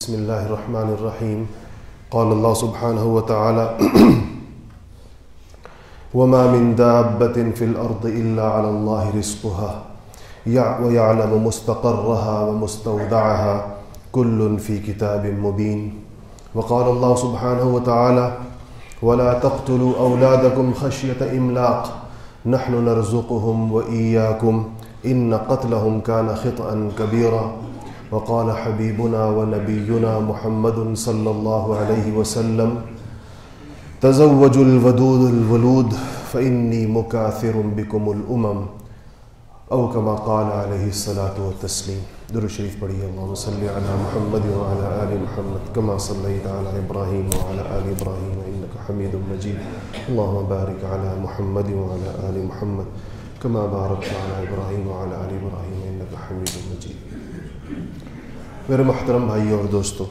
بسم الله الرحمن الرحيم. قال الله سبحانه وتعالى وما من دابة في الأرض إلا على الله رزقها ويعلم مستقرها ومستودعها كل في كتاب مبين. وقال الله سبحانه وتعالى ولا تقتلوا أولادكم خشية إملاق نحن نرزقهم وإياكم إن قتلهم كان خطأ كبيرا. وقال حبيبنا ونبينا محمد صلی اللہ علیہ وسلم تزوجوا الودود الولود فإني مكاثر بكم الأمم او كما قال علیہ الصلاۃ والتسلیم. درود شریف پڑھیے. اللهم صل علی محمد وعلى آل محمد كما صليت على إبراهيم وعلى آل إبراهيم إنك حميد مجيد. اللهم بارك على محمد وعلى آل محمد كما باركت على إبراهيم وعلى آل إبراهيم إنك حميد مجيد. میرے محترم بھائیوں اور دوستو،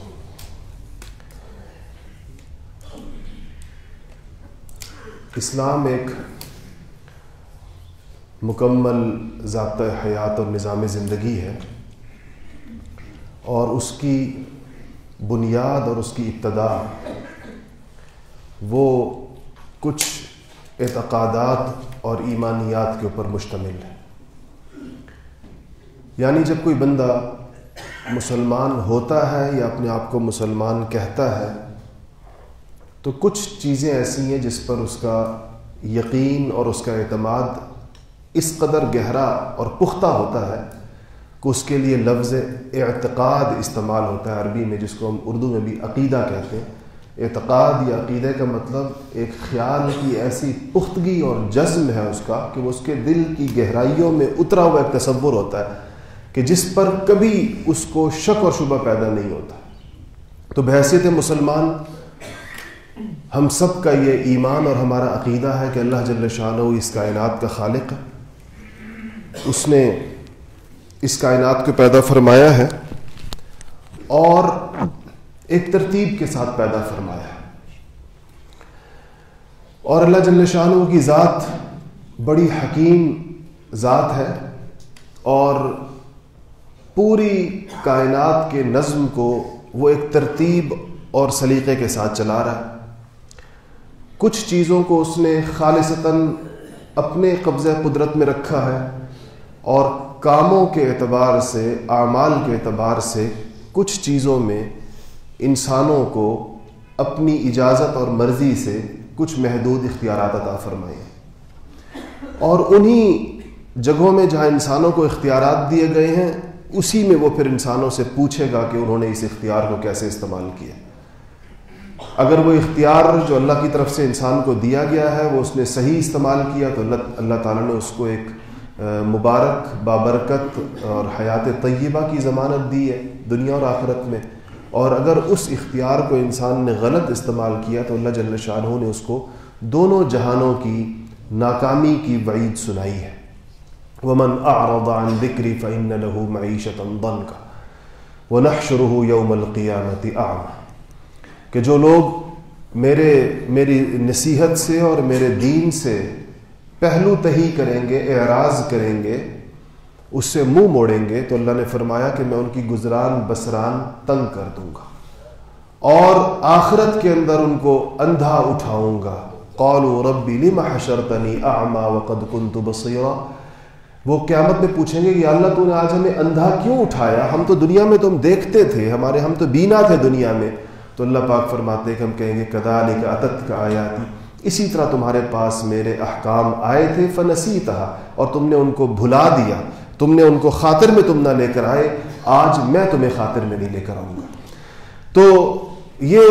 اسلام ایک مکمل ضابطۂ حیات اور نظام زندگی ہے، اور اس کی بنیاد اور اس کی ابتدا وہ کچھ اعتقادات اور ایمانیات کے اوپر مشتمل ہے. یعنی جب کوئی بندہ مسلمان ہوتا ہے یا اپنے آپ کو مسلمان کہتا ہے تو کچھ چیزیں ایسی ہیں جس پر اس کا یقین اور اس کا اعتماد اس قدر گہرا اور پختہ ہوتا ہے کہ اس کے لیے لفظ اعتقاد استعمال ہوتا ہے عربی میں، جس کو ہم اردو میں بھی عقیدہ کہتے ہیں. اعتقاد یا عقیدے کا مطلب ایک خیال کی ایسی پختگی اور جزم ہے اس کا کہ وہ اس کے دل کی گہرائیوں میں اترا ہوا ایک تصور ہوتا ہے کہ جس پر کبھی اس کو شک اور شبہ پیدا نہیں ہوتا. تو بحیثیت مسلمان ہم سب کا یہ ایمان اور ہمارا عقیدہ ہے کہ اللہ جل شانہ اس کائنات کا خالق ہے. اس نے اس کائنات کو پیدا فرمایا ہے اور ایک ترتیب کے ساتھ پیدا فرمایا ہے. اور اللہ جل شانہ کی ذات بڑی حکیم ذات ہے اور پوری کائنات کے نظم کو وہ ایک ترتیب اور سلیقے کے ساتھ چلا رہا ہے. کچھ چیزوں کو اس نے خالصتاً اپنے قبضہ قدرت میں رکھا ہے، اور کاموں کے اعتبار سے، اعمال کے اعتبار سے کچھ چیزوں میں انسانوں کو اپنی اجازت اور مرضی سے کچھ محدود اختیارات عطا فرمائے. اور انہی جگہوں میں جہاں انسانوں کو اختیارات دیے گئے ہیں اسی میں وہ پھر انسانوں سے پوچھے گا کہ انہوں نے اس اختیار کو کیسے استعمال کیا. اگر وہ اختیار جو اللہ کی طرف سے انسان کو دیا گیا ہے وہ اس نے صحیح استعمال کیا تو اللہ تعالیٰ نے اس کو ایک مبارک بابرکت اور حیات طیبہ کی ضمانت دی ہے دنیا اور آخرت میں. اور اگر اس اختیار کو انسان نے غلط استعمال کیا تو اللہ جل شانہ نے اس کو دونوں جہانوں کی ناکامی کی وعید سنائی ہے. ومن اعرض عن ذکری فإن له معیشة ضنکا ونحشره یوم القیامة اعمی. کہ جو لوگ میری نصیحت سے اور میرے دین سے پہلو تہی کریں گے، اعراض کریں گے، اس سے منہ موڑیں گے، تو اللہ نے فرمایا کہ میں ان کی گزران بسران تنگ کر دوں گا اور آخرت کے اندر ان کو اندھا اٹھاؤں گا. قالوا ربی لم حشرتنی اعمی وقد كنت بصیرا. وہ قیامت میں پوچھیں گے کہ اللہ تو نے آج ہمیں اندھا کیوں اٹھایا؟ ہم تو دنیا میں تم دیکھتے تھے، ہم تو بینا تھے دنیا میں. تو اللہ پاک فرماتے ہیں کہ ہم کہیں گے کذالک اتتک آیاتی، اسی طرح تمہارے پاس میرے احکام آئے تھے فنسیتھا، اور تم نے ان کو بھلا دیا، تم نے ان کو خاطر میں تم نہ لے کر آئے، آج میں تمہیں خاطر میں نہیں لے کر آؤں گا. تو یہ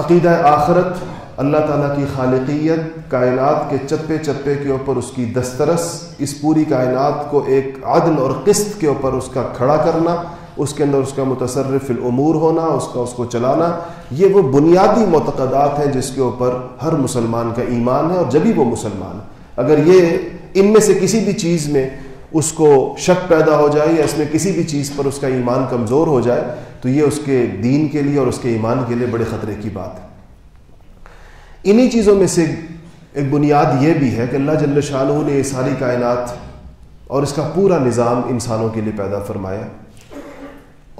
عقیدہ آخرت، اللہ تعالیٰ کی خالقیت، کائنات کے چپے چپے کے اوپر اس کی دسترس، اس پوری کائنات کو ایک عدل اور قسط کے اوپر اس کا کھڑا کرنا، اس کے اندر اس کا متصرف الامور ہونا، اس کو چلانا، یہ وہ بنیادی معتقدات ہیں جس کے اوپر ہر مسلمان کا ایمان ہے. اور جبھی وہ مسلمان اگر ان میں سے کسی بھی چیز میں اس کو شک پیدا ہو جائے یا اس میں کسی بھی چیز پر اس کا ایمان کمزور ہو جائے تو یہ اس کے دین کے لیے اور اس کے ایمان کے لیے بڑے خطرے کی بات ہے. انہی چیزوں میں سے ایک بنیاد یہ بھی ہے کہ اللہ جل شانہ نے یہ ساری کائنات اور اس کا پورا نظام انسانوں کے لیے پیدا فرمایا،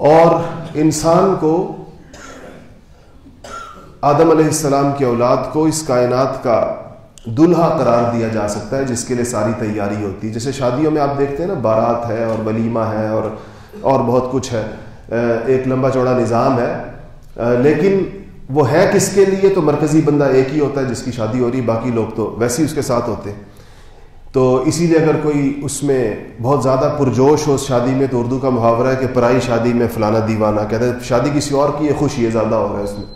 اور انسان کو، آدم علیہ السلام کی اولاد کو اس کائنات کا دلہا قرار دیا جا سکتا ہے جس کے لیے ساری تیاری ہوتی ہے. جیسے شادیوں میں آپ دیکھتے ہیں نا، بارات ہے اور ولیمہ ہے اور بہت کچھ ہے، ایک لمبا چوڑا نظام ہے، لیکن وہ ہے کس کے لیے؟ تو مرکزی بندہ ایک ہی ہوتا ہے جس کی شادی ہو رہی، باقی لوگ تو ویسے ہی اس کے ساتھ ہوتے ہیں. تو اسی لیے اگر کوئی اس میں بہت زیادہ پرجوش ہو شادی میں، تو اردو کا محاورہ ہے کہ پرائی شادی میں فلانا دیوانہ، کہتے ہیں شادی کسی اور کی ہے، خوشی ہے زیادہ ہو رہا ہے اس میں.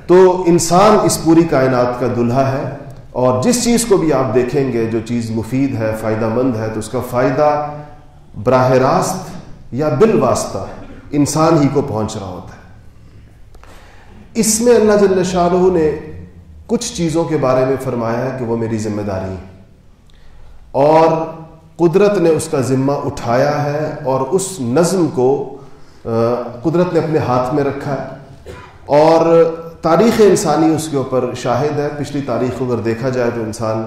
تو انسان اس پوری کائنات کا دلہا ہے، اور جس چیز کو بھی آپ دیکھیں گے جو چیز مفید ہے، فائدہ مند ہے، تو اس کا فائدہ براہ راست یا بالواسطہ انسان ہی کو پہنچ رہا ہوتا ہے. اس میں اللہ جل شانہ نے کچھ چیزوں کے بارے میں فرمایا ہے کہ وہ میری ذمہ داری ہے، اور قدرت نے اس کا ذمہ اٹھایا ہے، اور اس نظم کو قدرت نے اپنے ہاتھ میں رکھا ہے، اور تاریخ انسانی اس کے اوپر شاہد ہے. پچھلی تاریخ کو اگر دیکھا جائے تو انسان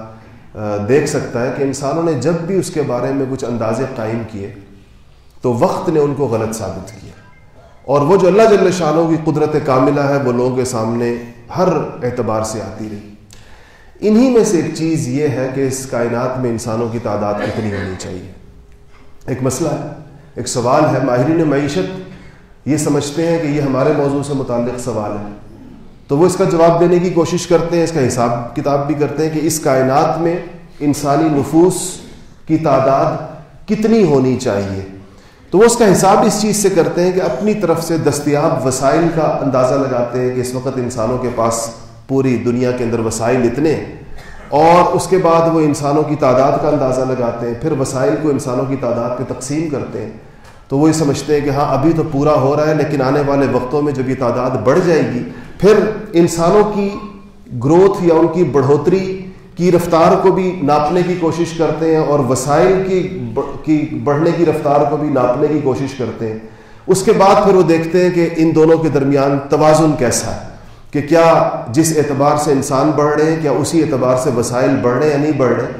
دیکھ سکتا ہے کہ انسانوں نے جب بھی اس کے بارے میں کچھ اندازے قائم کیے تو وقت نے ان کو غلط ثابت کیا، اور وہ جو اللہ جل شانہ کی قدرت کاملہ ہے وہ لوگوں کے سامنے ہر اعتبار سے آتی رہی. انہی میں سے ایک چیز یہ ہے کہ اس کائنات میں انسانوں کی تعداد کتنی ہونی چاہیے. ایک مسئلہ ہے، ایک سوال ہے. ماہرین معیشت یہ سمجھتے ہیں کہ یہ ہمارے موضوع سے متعلق سوال ہے، تو وہ اس کا جواب دینے کی کوشش کرتے ہیں، اس کا حساب کتاب بھی کرتے ہیں کہ اس کائنات میں انسانی نفوس کی تعداد کتنی ہونی چاہیے. تو وہ اس کا حساب اس چیز سے کرتے ہیں کہ اپنی طرف سے دستیاب وسائل کا اندازہ لگاتے ہیں کہ اس وقت انسانوں کے پاس پوری دنیا کے اندر وسائل اتنے، اور اس کے بعد وہ انسانوں کی تعداد کا اندازہ لگاتے ہیں، پھر وسائل کو انسانوں کی تعداد پہ تقسیم کرتے ہیں. تو وہ یہ سمجھتے ہیں کہ ہاں ابھی تو پورا ہو رہا ہے، لیکن آنے والے وقتوں میں جب یہ تعداد بڑھ جائے گی، پھر انسانوں کی گروتھ یا ان کی بڑھوتری کی رفتار کو بھی ناپنے کی کوشش کرتے ہیں، اور وسائل کی بڑھنے کی رفتار کو بھی ناپنے کی کوشش کرتے ہیں. اس کے بعد پھر وہ دیکھتے ہیں کہ ان دونوں کے درمیان توازن کیسا ہے، کہ کیا جس اعتبار سے انسان بڑھ رہے ہیں کیا اسی اعتبار سے وسائل بڑھ رہے ہیں یا نہیں بڑھ رہے.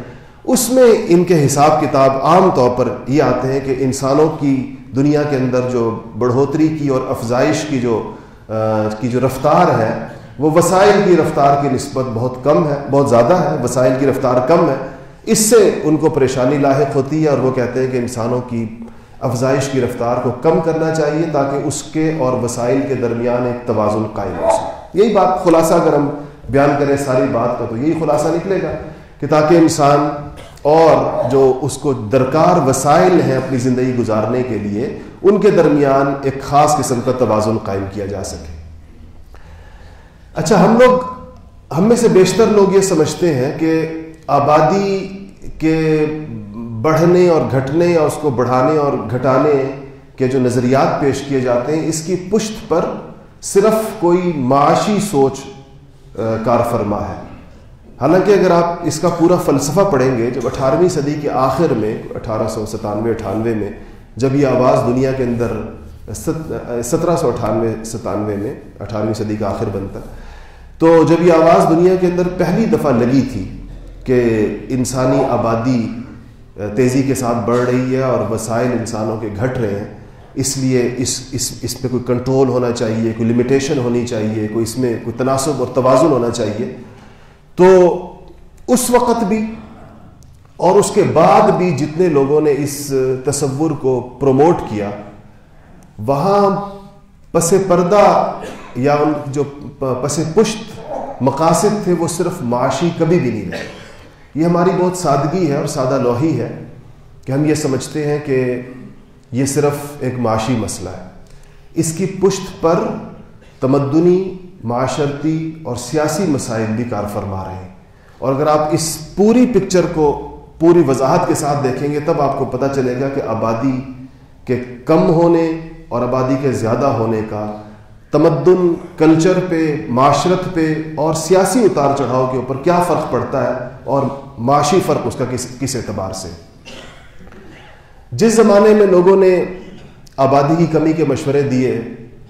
اس میں ان کے حساب کتاب عام طور پر یہ آتے ہیں کہ انسانوں کی دنیا کے اندر جو بڑھوتری کی اور افزائش کی جو رفتار ہے وہ وسائل کی رفتار کی نسبت بہت کم ہے، بہت زیادہ ہے. وسائل کی رفتار کم ہے، اس سے ان کو پریشانی لاحق ہوتی ہے، اور وہ کہتے ہیں کہ انسانوں کی افزائش کی رفتار کو کم کرنا چاہیے تاکہ اس کے اور وسائل کے درمیان ایک توازن قائم ہو سکے. یہی بات خلاصہ اگر ہم بیان کریں ساری بات کا تو یہی خلاصہ نکلے گا کہ تاکہ انسان اور جو اس کو درکار وسائل ہیں اپنی زندگی گزارنے کے لیے، ان کے درمیان ایک خاص قسم کا توازن قائم کیا جا سکے. اچھا، ہم میں سے بیشتر لوگ یہ سمجھتے ہیں کہ آبادی کے بڑھنے اور گھٹنے یا اس کو بڑھانے اور گھٹانے کے جو نظریات پیش کیے جاتے ہیں، اس کی پشت پر صرف کوئی معاشی سوچ کار فرما ہے. حالانکہ اگر آپ اس کا پورا فلسفہ پڑھیں گے، جب 18ویں صدی کے آخر میں 1897-98 میں جب یہ آواز دنیا کے اندر 1798-97 میں 18ویں صدی کا آخر بنتا، تو جب یہ آواز دنیا کے اندر پہلی دفعہ لگی تھی کہ انسانی آبادی تیزی کے ساتھ بڑھ رہی ہے اور وسائل انسانوں کے گھٹ رہے ہیں، اس لیے اس پہ کوئی کنٹرول ہونا چاہیے، کوئی لمیٹیشن ہونی چاہیے، کوئی اس میں کوئی تناسب اور توازن ہونا چاہیے. تو اس وقت بھی اور اس کے بعد بھی جتنے لوگوں نے اس تصور کو پروموٹ کیا، وہاں پس پردہ یا ان جو پس پشت مقاصد تھے وہ صرف معاشی کبھی بھی نہیں رہے. یہ ہماری بہت سادگی ہے اور سادہ لوحی ہے کہ ہم یہ سمجھتے ہیں کہ یہ صرف ایک معاشی مسئلہ ہے. اس کی پشت پر تمدنی، معاشرتی اور سیاسی مسائل بھی کار فرما رہے ہیں. اور اگر آپ اس پوری پکچر کو پوری وضاحت کے ساتھ دیکھیں گے تب آپ کو پتہ چلے گا کہ آبادی کے کم ہونے اور آبادی کے زیادہ ہونے کا تمدن، کلچر پہ، معاشرت پہ اور سیاسی اتار چڑھاؤ کے اوپر کیا فرق پڑتا ہے، اور معاشی فرق اس کا کس اعتبار سے. جس زمانے میں لوگوں نے آبادی کی کمی کے مشورے دیے،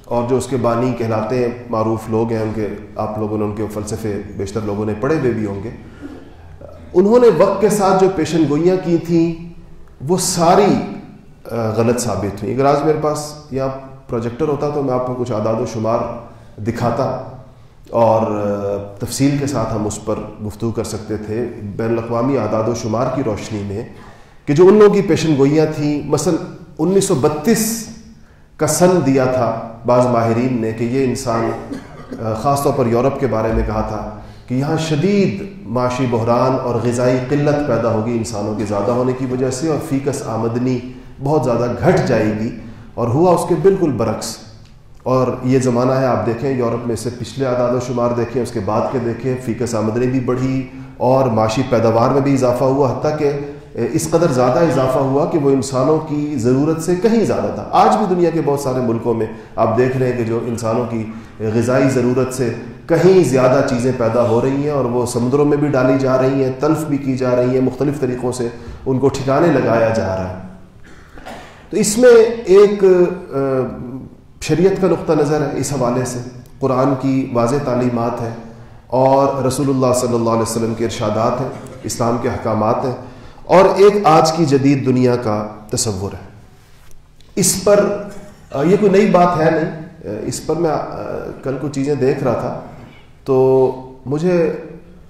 اور جو اس کے بانی کہلاتے ہیں معروف لوگ ہیں، ان کے آپ لوگوں نے ان کے فلسفے بیشتر لوگوں نے پڑھے ہوئے بھی ہوں گے، انہوں نے وقت کے ساتھ جو پیشن گوئیاں کی تھیں وہ ساری غلط ثابت ہوئیں. اگر آج میرے پاس یہاں پروجیکٹر ہوتا تو میں آپ کو کچھ اعداد و شمار دکھاتا اور تفصیل کے ساتھ ہم اس پر گفتگو کر سکتے تھے بین الاقوامی اعداد و شمار کی روشنی میں کہ جو ان لوگوں کی پیشن گوئیاں تھیں. مثلا 1932 کا سن دیا تھا بعض ماہرین نے کہ یہ انسان، خاص طور پر یورپ کے بارے میں کہا تھا کہ یہاں شدید معاشی بحران اور غذائی قلت پیدا ہوگی انسانوں کے زیادہ ہونے کی وجہ سے، اور فی کس آمدنی بہت زیادہ گھٹ جائے گی. اور ہوا اس کے بالکل برعکس. اور یہ زمانہ ہے، آپ دیکھیں یورپ میں سے پچھلے اعداد و شمار دیکھیں، اس کے بعد کے دیکھیں، فی کس آمدنی بھی بڑھی اور معاشی پیداوار میں بھی اضافہ ہوا، حتیٰ کہ اس قدر زیادہ اضافہ ہوا کہ وہ انسانوں کی ضرورت سے کہیں زیادہ تھا. آج بھی دنیا کے بہت سارے ملکوں میں آپ دیکھ رہے ہیں کہ جو انسانوں کی غذائی ضرورت سے کہیں زیادہ چیزیں پیدا ہو رہی ہیں، اور وہ سمندروں میں بھی ڈالی جا رہی ہیں، تلف بھی کی جا رہی ہیں، مختلف طریقوں سے ان کو ٹھکانے لگایا جا رہا ہے. تو اس میں ایک شریعت کا نقطہ نظر ہے، اس حوالے سے قرآن کی واضح تعلیمات ہیں اور رسول اللہ صلی اللہ علیہ وسلم کے ارشادات ہیں، اسلام کے احکامات ہیں، اور ایک آج کی جدید دنیا کا تصور ہے. اس پر یہ کوئی نئی بات ہے نہیں. اس پر میں کل کچھ چیزیں دیکھ رہا تھا تو مجھے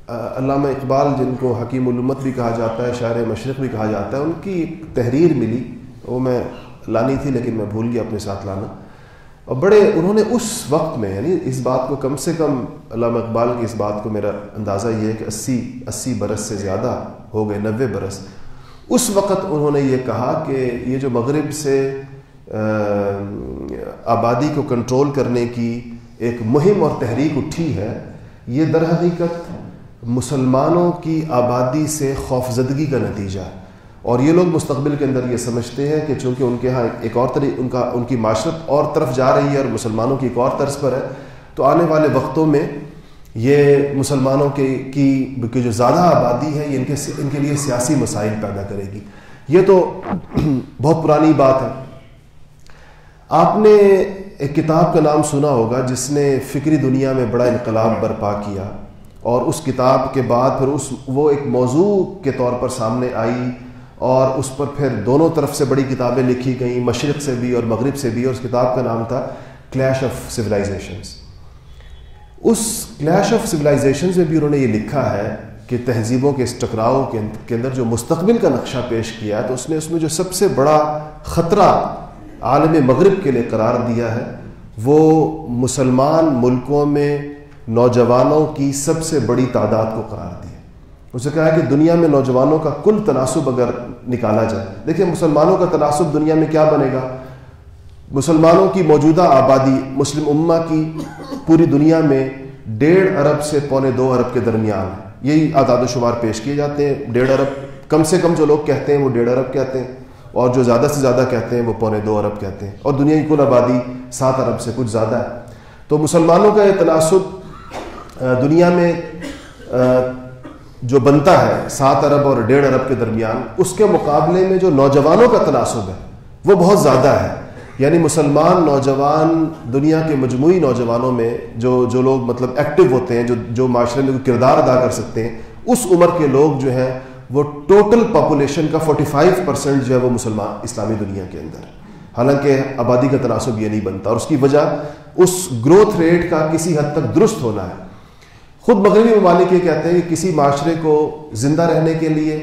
علامہ اقبال، جن کو حکیم الامت بھی کہا جاتا ہے، شاعر مشرق بھی کہا جاتا ہے، ان کی ایک تحریر ملی، وہ میں لانی تھی لیکن میں بھول گیا اپنے ساتھ لانا. اور بڑے انہوں نے اس وقت میں، یعنی اس بات کو کم سے کم علامہ اقبال کی اس بات کو میرا اندازہ یہ ہے کہ 80 برس سے زیادہ ہو گئے، 90 برس. اس وقت انہوں نے یہ کہا کہ یہ جو مغرب سے آبادی کو کنٹرول کرنے کی ایک مہم اور تحریک اٹھی ہے، یہ در حقیقت مسلمانوں کی آبادی سے خوفزدگی کا نتیجہ ہے. اور یہ لوگ مستقبل کے اندر یہ سمجھتے ہیں کہ چونکہ ان کے ہاں ایک اور ان کی معاشرت اور طرف جا رہی ہے اور مسلمانوں کی ایک اور طرز پر ہے، تو آنے والے وقتوں میں یہ مسلمانوں کی جو زیادہ آبادی ہے یہ ان کے لیے سیاسی مسائل پیدا کرے گی. یہ تو بہت پرانی بات ہے. آپ نے ایک کتاب کا نام سنا ہوگا جس نے فکری دنیا میں بڑا انقلاب برپا کیا، اور اس کتاب کے بعد پھر وہ ایک موضوع کے طور پر سامنے آئی، اور اس پر پھر دونوں طرف سے بڑی کتابیں لکھی گئیں، مشرق سے بھی اور مغرب سے بھی، اور اس کتاب کا نام تھا کلیش آف سویلائزیشنز. اس کلیش آف سویلائزیشنز میں بھی انہوں نے یہ لکھا ہے کہ تہذیبوں کے اس ٹکراؤ کے اندر جو مستقبل کا نقشہ پیش کیا ہے، تو اس میں جو سب سے بڑا خطرہ عالم مغرب کے لیے قرار دیا ہے وہ مسلمان ملکوں میں نوجوانوں کی سب سے بڑی تعداد کو قرار دیا. اسے کہا کہ دنیا میں نوجوانوں کا کل تناسب اگر نکالا جائے، دیکھیں مسلمانوں کا تناسب دنیا میں کیا بنے گا. مسلمانوں کی موجودہ آبادی مسلم امہ کی پوری دنیا میں 1.5 ارب سے 1.25 ارب کے درمیان ہے. یہی اعداد و شمار پیش کیے جاتے ہیں. 1.5 ارب کم سے کم جو لوگ کہتے ہیں وہ 1.5 ارب کہتے ہیں، اور جو زیادہ سے زیادہ کہتے ہیں وہ 2.25 ارب کہتے ہیں، اور دنیا کی کل آبادی 7 ارب سے کچھ زیادہ ہے. تو مسلمانوں کا یہ تناسب دنیا میں جو بنتا ہے 7 ارب اور 1.5 ارب کے درمیان، اس کے مقابلے میں جو نوجوانوں کا تناسب ہے وہ بہت زیادہ ہے. یعنی مسلمان نوجوان دنیا کے مجموعی نوجوانوں میں جو لوگ مطلب ایکٹیو ہوتے ہیں، جو معاشرے میں کردار ادا کر سکتے ہیں، اس عمر کے لوگ جو ہیں وہ ٹوٹل پاپولیشن کا 45% جو ہے وہ مسلمان اسلامی دنیا کے اندر. حالانکہ آبادی کا تناسب یہ نہیں بنتا، اور اس کی وجہ اس گروتھ ریٹ کا کسی حد تک درست ہونا ہے. خود مغربی ممالک یہ کہتے ہیں کہ کسی معاشرے کو زندہ رہنے کے لیے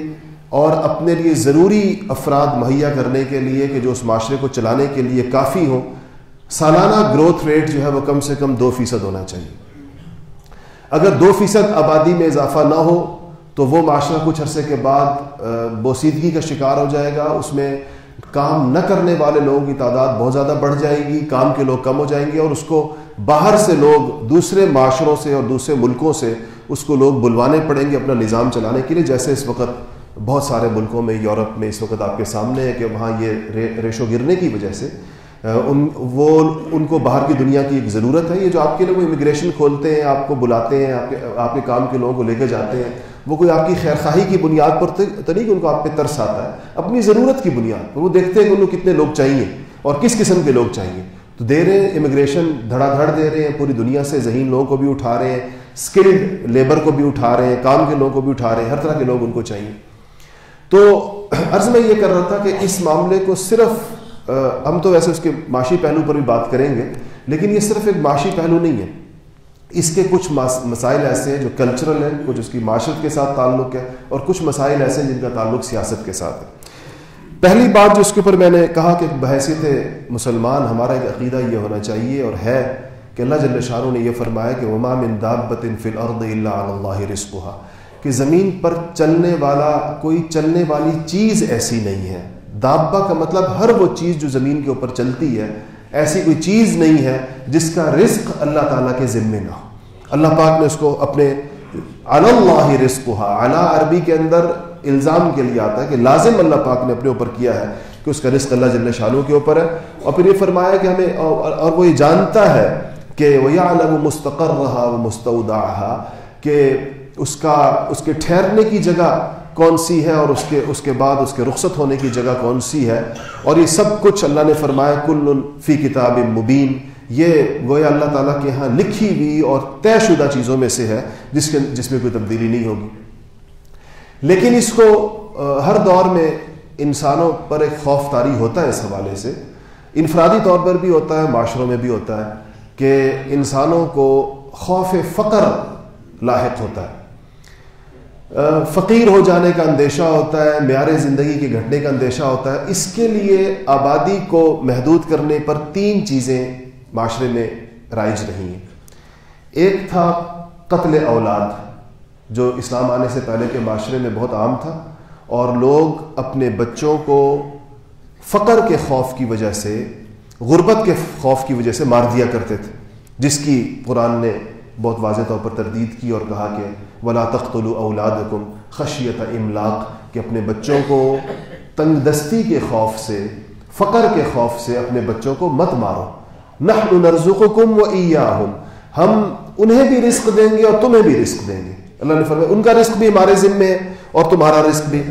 اور اپنے لیے ضروری افراد مہیا کرنے کے لیے کہ جو اس معاشرے کو چلانے کے لیے کافی ہوں، سالانہ گروتھ ریٹ جو ہے وہ کم سے کم 2% ہونا چاہیے. اگر 2% آبادی میں اضافہ نہ ہو تو وہ معاشرہ کچھ عرصے کے بعد بوسیدگی کا شکار ہو جائے گا. اس میں کام نہ کرنے والے لوگوں کی تعداد بہت زیادہ بڑھ جائے گی، کام کے لوگ کم ہو جائیں گے، اور اس کو باہر سے لوگ دوسرے معاشروں سے اور دوسرے ملکوں سے اس کو لوگ بلوانے پڑیں گے اپنا نظام چلانے کے لیے. جیسے اس وقت بہت سارے ملکوں میں، یورپ میں اس وقت آپ کے سامنے ہے کہ وہاں یہ ریشو گرنے کی وجہ سے ان کو باہر کی دنیا کی ایک ضرورت ہے. یہ جو آپ کے لوگ امیگریشن کھولتے ہیں، آپ کو بلاتے ہیں، آپ کے کام کے لوگوں کو لے کے جاتے ہیں، وہ کوئی آپ کی خیر خواہی کی بنیاد پر تو نہیں کہ ان کو آپ پہ ترس آتا ہے، اپنی ضرورت کی بنیاد پر وہ دیکھتے ہیں کہ ان کو کتنے لوگ چاہیے اور کس قسم کے لوگ چاہیے. تو دے رہے ہیں امیگریشن دھڑا دھڑ دے رہے ہیں، پوری دنیا سے ذہین لوگوں کو بھی اٹھا رہے ہیں، اسکلڈ لیبر کو بھی اٹھا رہے ہیں، کام کے لوگوں کو بھی اٹھا رہے ہیں، ہر طرح کے لوگ ان کو چاہیے. تو عرض میں یہ کر رہا تھا کہ اس معاملے کو صرف ہم تو ویسے اس کے معاشی پہلو پر بھی بات کریں گے، لیکن یہ صرف ایک معاشی پہلو نہیں ہے، اس کے کچھ مسائل ایسے ہیں جو کلچرل ہیں، کچھ اس کی معاشرت کے ساتھ تعلق ہے، اور کچھ مسائل ایسے ہیں جن کا تعلق سیاست کے ساتھ ہے۔ پہلی بات جو اس کے اوپر میں نے کہا کہ بحیثیت مسلمان ہمارا ایک عقیدہ یہ ہونا چاہیے اور ہے کہ اللہ جل شانہ نے یہ فرمایا کہ وما من دابۃ فی الارض الا علی اللہ رزقها، کہ زمین پر چلنے والا کوئی چلنے والی چیز ایسی نہیں ہے۔ دابہ کا مطلب ہر وہ چیز جو زمین کے اوپر چلتی ہے، ایسی کوئی چیز نہیں ہے جس کا رزق اللہ تعالیٰ کے ذمے نہ ہو۔ اللہ پاک نے اس کو اپنے علی اللہ رزقها، علی عربی کے اندر الزام کے لیے آتا ہے کہ لازم اللہ پاک نے اپنے اوپر کیا ہے کہ اس کا رزق اللہ جل شانہ کے اوپر ہے، اور پھر یہ فرمایا کہ ہمیں اور وہ یہ جانتا ہے کہ وَيَعْلَمُ مُسْتَقَرَّهَا وَمُسْتَوْدَعَهَا، کہ اس کے ٹھہرنے کی جگہ کون سی ہے اور اس کے بعد اس کے رخصت ہونے کی جگہ کون سی ہے، اور یہ سب کچھ اللہ نے فرمایا کل فی کتاب مبین، یہ گویا اللہ تعالیٰ کے ہاں لکھی ہوئی اور طے شدہ چیزوں میں سے ہے جس میں کوئی تبدیلی نہیں ہوگی۔ لیکن اس کو ہر دور میں انسانوں پر ایک خوف طاری ہوتا ہے، اس حوالے سے انفرادی طور پر بھی ہوتا ہے، معاشروں میں بھی ہوتا ہے کہ انسانوں کو خوف فقر لاحق ہوتا ہے، فقیر ہو جانے کا اندیشہ ہوتا ہے، معیار زندگی کے گھٹنے کا اندیشہ ہوتا ہے۔ اس کے لیے آبادی کو محدود کرنے پر 3 چیزیں معاشرے میں رائج رہی ہیں۔ ایک تھا قتل اولاد، جو اسلام آنے سے پہلے کے معاشرے میں بہت عام تھا، اور لوگ اپنے بچوں کو فقر کے خوف کی وجہ سے، غربت کے خوف کی وجہ سے مار دیا کرتے تھے، جس کی قرآن نے بہت واضح طور پر تردید کی اور کہا کہ وَلَا تَقْتُلُوا أَوْلَادَكُمْ خَشْيَةَ إِمْلَاقٍ، کہ اپنے بچوں کو تنگ دستی کے خوف سے، فقر کے خوف سے اپنے بچوں کو مت مارو۔ نَحْنُ نَرْزُقُكُمْ وَإِيَّاهُمْ، ہم انہیں بھی رزق دیں گے اور تمہیں بھی رزق دیں گے۔ اللہ نے فرمایا ان کا رزق بھی ہمارے ذمے ہے اور تمہارا رزق بھی۔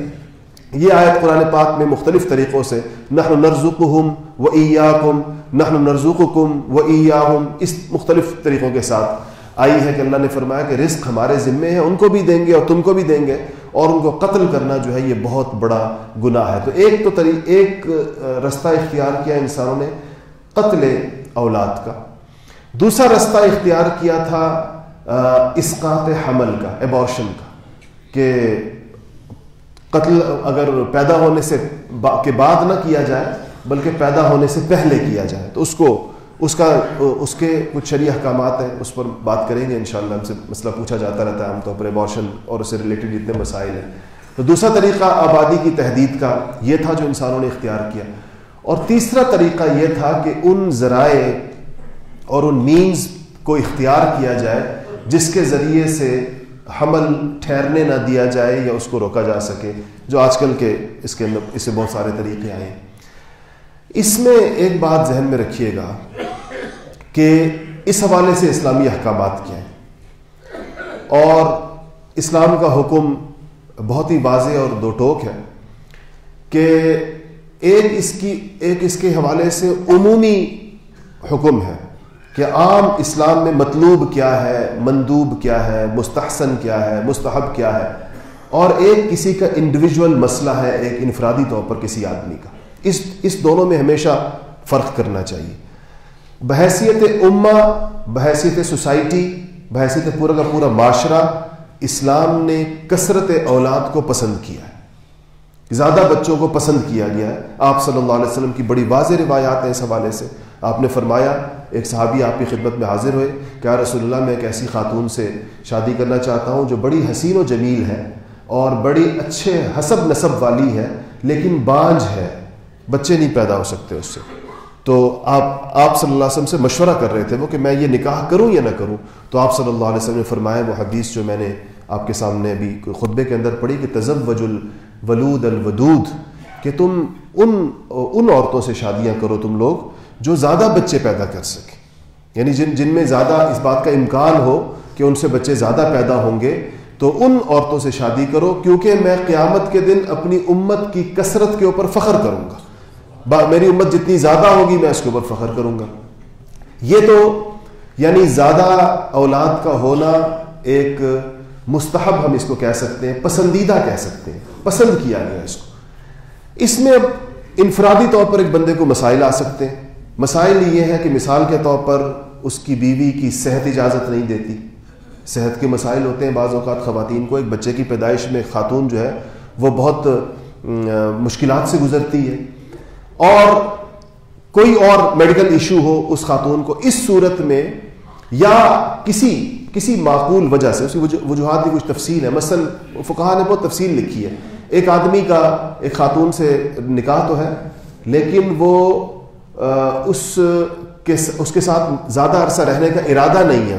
یہ آیت قرآن پاک میں مختلف طریقوں سے نحن نرزقهم وإياكم، نحن نرزقكم وإياهم، اس مختلف طریقوں کے ساتھ آئی ہے کہ اللہ نے فرمایا کہ رزق ہمارے ذمے ہے، ان کو بھی دیں گے اور تم کو بھی دیں گے، اور ان کو قتل کرنا جو ہے یہ بہت بڑا گناہ ہے۔ تو ایک رستہ اختیار کیا انسانوں نے قتل اولاد کا۔ دوسرا رستہ اختیار کیا تھا اسقاط حمل کا، ایبارشن کا، کہ قتل اگر پیدا ہونے سے کے بعد نہ کیا جائے بلکہ پیدا ہونے سے پہلے کیا جائے، تو اس کے کچھ شرعی احکامات ہیں، اس پر بات کریں گے انشاءاللہ۔ ہم سے مسئلہ پوچھا جاتا رہتا ہے عام طور پر ایبارشن اور اس سے ریلیٹڈ جتنے مسائل ہیں۔ تو دوسرا طریقہ آبادی کی تحدید کا یہ تھا جو انسانوں نے اختیار کیا، اور تیسرا طریقہ یہ تھا کہ ان ذرائع اور ان مینز کو اختیار کیا جائے جس کے ذریعے سے حمل ٹھہرنے نہ دیا جائے یا اس کو روکا جا سکے، جو آج کل کے اس سے بہت سارے طریقے آئے ہیں۔ اس میں ایک بات ذہن میں رکھیے گا کہ اس حوالے سے اسلامی احکامات کیا ہیں، اور اسلام کا حکم بہت ہی واضح اور دو ٹوک ہے کہ ایک اس کے حوالے سے عمومی حکم ہے کہ عام اسلام میں مطلوب کیا ہے، مندوب کیا ہے، مستحسن کیا ہے، مستحب کیا ہے، اور ایک کسی کا انڈیویجول مسئلہ ہے، ایک انفرادی طور پر کسی آدمی کا۔ اس دونوں میں ہمیشہ فرق کرنا چاہیے۔ بحیثیت امہ، بحیثیت سوسائٹی، بحیثیت پورا کا پورا معاشرہ، اسلام نے کثرت اولاد کو پسند کیا ہے، زیادہ بچوں کو پسند کیا گیا ہے۔ آپ صلی اللہ علیہ وسلم کی بڑی واضح روایات ہیں اس حوالے سے۔ آپ نے فرمایا، ایک صحابی آپ کی خدمت میں حاضر ہوئے کہ یا رسول اللہ میں ایک ایسی خاتون سے شادی کرنا چاہتا ہوں جو بڑی حسین و جمیل ہے اور بڑی اچھے حسب نسب والی ہے، لیکن بانجھ ہے، بچے نہیں پیدا ہو سکتے اس سے۔ تو آپ صلی اللہ علیہ وسلم سے مشورہ کر رہے تھے وہ کہ میں یہ نکاح کروں یا نہ کروں۔ تو آپ صلی اللہ علیہ وسلم نے فرمایا وہ حدیث جو میں نے آپ کے سامنے ابھی خطبے کے اندر پڑھی کہ تزوج الولود الودود، کہ تم ان عورتوں سے شادیاں کرو تم لوگ جو زیادہ بچے پیدا کر سکیں، یعنی جن میں زیادہ اس بات کا امکان ہو کہ ان سے بچے زیادہ پیدا ہوں گے، تو ان عورتوں سے شادی کرو، کیونکہ میں قیامت کے دن اپنی امت کی کثرت کے اوپر فخر کروں گا، میری امت جتنی زیادہ ہوگی میں اس کے اوپر فخر کروں گا۔ یہ تو یعنی زیادہ اولاد کا ہونا ایک مستحب ہم اس کو کہہ سکتے ہیں، پسندیدہ کہہ سکتے ہیں، پسند کیا گیا اس کو۔ اس میں اب انفرادی طور پر ایک بندے کو مسائل آ سکتے ہیں. مسائل یہ ہے کہ مثال کے طور پر اس کی بیوی کی صحت اجازت نہیں دیتی. صحت کے مسائل ہوتے ہیں بعض اوقات خواتین کو. ایک بچے کی پیدائش میں خاتون جو ہے وہ بہت مشکلات سے گزرتی ہے, اور کوئی اور میڈیکل ایشو ہو اس خاتون کو. اس صورت میں یا کسی معقول وجہ سے, اس کی وجوہات کی کچھ تفصیل ہے, مثلا فقہا نے بہت تفصیل لکھی ہے. ایک آدمی کا ایک خاتون سے نکاح تو ہے, لیکن وہ اس کے ساتھ زیادہ عرصہ رہنے کا ارادہ نہیں ہے.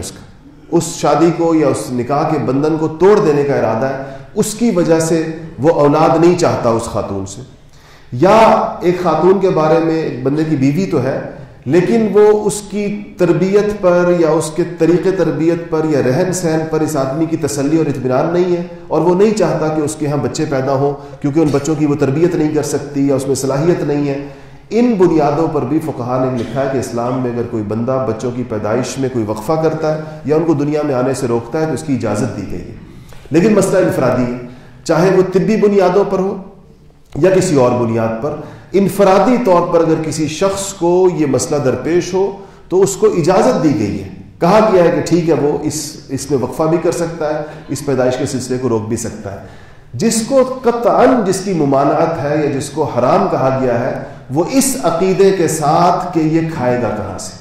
اس شادی کو یا اس نکاح کے بندھن کو توڑ دینے کا ارادہ ہے. اس کی وجہ سے وہ اولاد نہیں چاہتا اس خاتون سے. یا ایک خاتون کے بارے میں, ایک بندے کی بیوی تو ہے, لیکن وہ اس کی تربیت پر یا اس کے طریقے تربیت پر یا رہن سہن پر اس آدمی کی تسلی اور اطمینان نہیں ہے, اور وہ نہیں چاہتا کہ اس کے ہاں بچے پیدا ہوں, کیونکہ ان بچوں کی وہ تربیت نہیں کر سکتی یا اس میں صلاحیت نہیں ہے. ان بنیادوں پر بھی فقہا نے لکھا ہے کہ اسلام میں اگر کوئی بندہ بچوں کی پیدائش میں کوئی وقفہ کرتا ہے یا ان کو دنیا میں آنے سے روکتا ہے تو اس کی اجازت دی گئی ہے. لیکن مسئلہ انفرادی ہے, چاہے وہ طبی بنیادوں پر ہو یا کسی اور بنیاد پر. انفرادی طور پر اگر کسی شخص کو یہ مسئلہ درپیش ہو تو اس کو اجازت دی گئی ہے. کہا گیا ہے کہ ٹھیک ہے, وہ اس میں وقفہ بھی کر سکتا ہے, اس پیدائش کے سلسلے کو روک بھی سکتا ہے. جس کو قطعاً جس کی ممانعت ہے یا جس کو حرام کہا گیا ہے, وہ اس عقیدے کے ساتھ کہ یہ کھائے گا کہاں سے,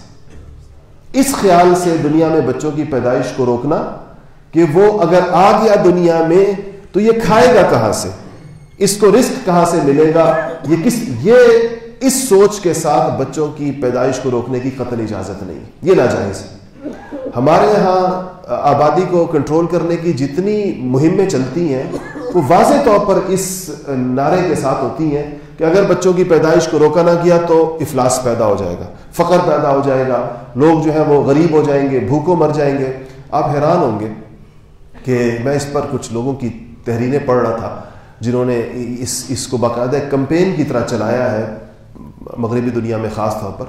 اس خیال سے دنیا میں بچوں کی پیدائش کو روکنا کہ وہ اگر آ گیا دنیا میں تو یہ کھائے گا کہاں سے, اس کو رزق کہاں سے ملے گا, یہ اس سوچ کے ساتھ بچوں کی پیدائش کو روکنے کی قطعی اجازت نہیں. یہ ناجائز ہے. ہمارے یہاں آبادی کو کنٹرول کرنے کی جتنی مہمیں چلتی ہیں وہ واضح طور پر اس نعرے کے ساتھ ہوتی ہیں کہ اگر بچوں کی پیدائش کو روکا نہ گیا تو افلاس پیدا ہو جائے گا, فقر پیدا ہو جائے گا, لوگ جو ہیں وہ غریب ہو جائیں گے, بھوکوں مر جائیں گے. آپ حیران ہوں گے کہ میں اس پر کچھ لوگوں کی تحریریں پڑھ رہا تھا جنہوں نے اس کو باقاعدہ ایک کمپین کی طرح چلایا ہے مغربی دنیا میں خاص طور پر.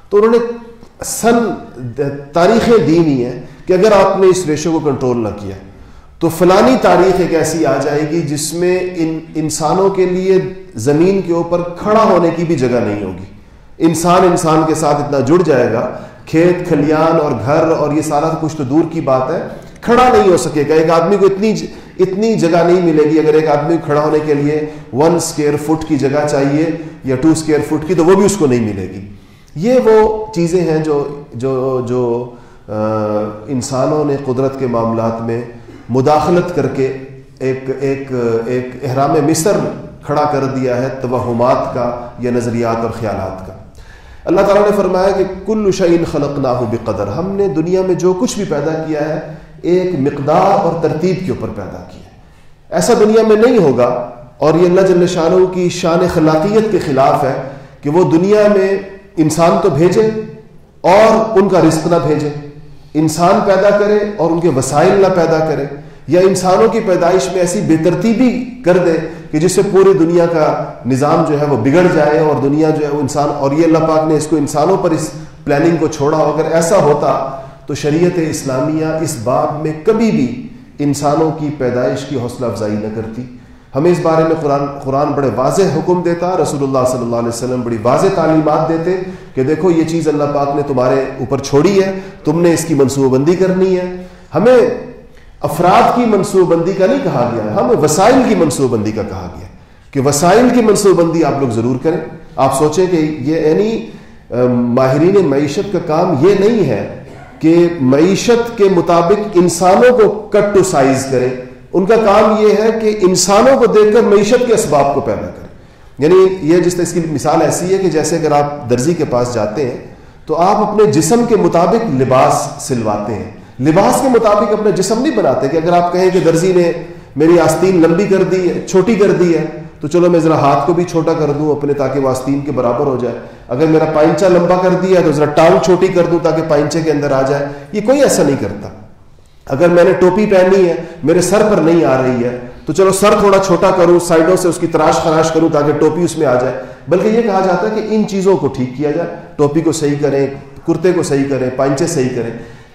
تو انہوں نے تاریخیں دی ہوئی ہیں کہ اگر آپ نے اس ریشو کو کنٹرول نہ کیا تو فلانی تاریخ ایک ایسی آ جائے گی جس میں انسانوں کے لیے زمین کے اوپر کھڑا ہونے کی بھی جگہ نہیں ہوگی. انسان کے ساتھ اتنا جڑ جائے گا, کھیت کھلیان اور گھر اور یہ سارا کچھ تو دور کی بات ہے, کھڑا نہیں ہو سکے گا. ایک آدمی کو اتنی جگہ نہیں ملے گی. اگر ایک آدمی کو کھڑا ہونے کے لیے 1 اسکوائر فٹ کی جگہ چاہیے یا 2 اسکوائر فٹ کی, تو وہ بھی اس کو نہیں ملے گی. یہ وہ چیزیں ہیں جو انسانوں نے قدرت کے معاملات میں مداخلت کر کے ایک احرام مصر کھڑا کر دیا ہے توہمات کا یا نظریات اور خیالات کا. اللہ تعالیٰ نے فرمایا کہ کل شیء خلقناہ بقدر, ہم نے دنیا میں جو کچھ بھی پیدا کیا ہے ایک مقدار اور ترتیب کے اوپر پیدا کیا ہے. ایسا دنیا میں نہیں ہوگا, اور یہ اللہ جل شانہ کی شان خلاقیت کے خلاف ہے کہ وہ دنیا میں انسان تو بھیجے اور ان کا رزق نہ بھیجے, انسان پیدا کرے اور ان کے وسائل نہ پیدا کرے, یا انسانوں کی پیدائش میں ایسی بے ترتیبی کر دے کہ جس سے پوری دنیا کا نظام جو ہے وہ بگڑ جائے اور دنیا جو ہے وہ انسان, اور یہ اللہ پاک نے اس کو انسانوں پر اس پلاننگ کو چھوڑا. اگر ایسا ہوتا تو شریعت اسلامیہ اس باب میں کبھی بھی انسانوں کی پیدائش کی حوصلہ افزائی نہ کرتی. ہمیں اس بارے میں قرآن بڑے واضح حکم دیتا, رسول اللہ صلی اللہ علیہ وسلم بڑی واضح تعلیمات دیتے کہ دیکھو یہ چیز اللہ پاک نے تمہارے اوپر چھوڑی ہے, تم نے اس کی منصوبہ بندی کرنی ہے. ہمیں افراد کی منصوبہ بندی کا نہیں کہا گیا, ہمیں وسائل کی منصوبہ بندی کا کہا گیا کہ وسائل کی منصوبہ بندی آپ لوگ ضرور کریں. آپ سوچیں کہ یہ یعنی ماہرین معیشت کا کام یہ نہیں ہے کہ معیشت کے مطابق انسانوں کو کٹ ٹو سائز کریں, ان کا کام یہ ہے کہ انسانوں کو دیکھ کر معیشت کے اسباب کو پیدا کریں. یعنی یہ جس طرح اس کی مثال ایسی ہے کہ جیسے اگر آپ درزی کے پاس جاتے ہیں تو آپ اپنے جسم کے مطابق لباس سلواتے ہیں, لباس کے مطابق اپنا جسم نہیں بناتے. کہ اگر آپ کہیں کہ درزی نے میری آستین لمبی کر دی ہے, چھوٹی کر دی ہے, تو چلو میں ذرا ہاتھ کو بھی چھوٹا کر دوں اپنے تاکہ وہ آستین کے برابر ہو جائے. اگر میرا پائنچہ لمبا کر دیا ہے تو ذرا ٹانگ چھوٹی کر دوں تاکہ پائنچے کے اندر آ جائے. یہ کوئی ایسا نہیں کرتا. اگر میں نے ٹوپی پہنی ہے, میرے سر پر نہیں آ رہی ہے, تو چلو سر تھوڑا چھوٹا کروں, سائڈوں سے اس کی تراش خراش کروں تاکہ ٹوپی اس میں آ جائے. بلکہ یہ کہا جاتا ہے کہ ان چیزوں کو ٹھیک کیا جائے, ٹوپی کو صحیح کریں, کرتے کو صحیح کریں, پائنچے صحیح کریں.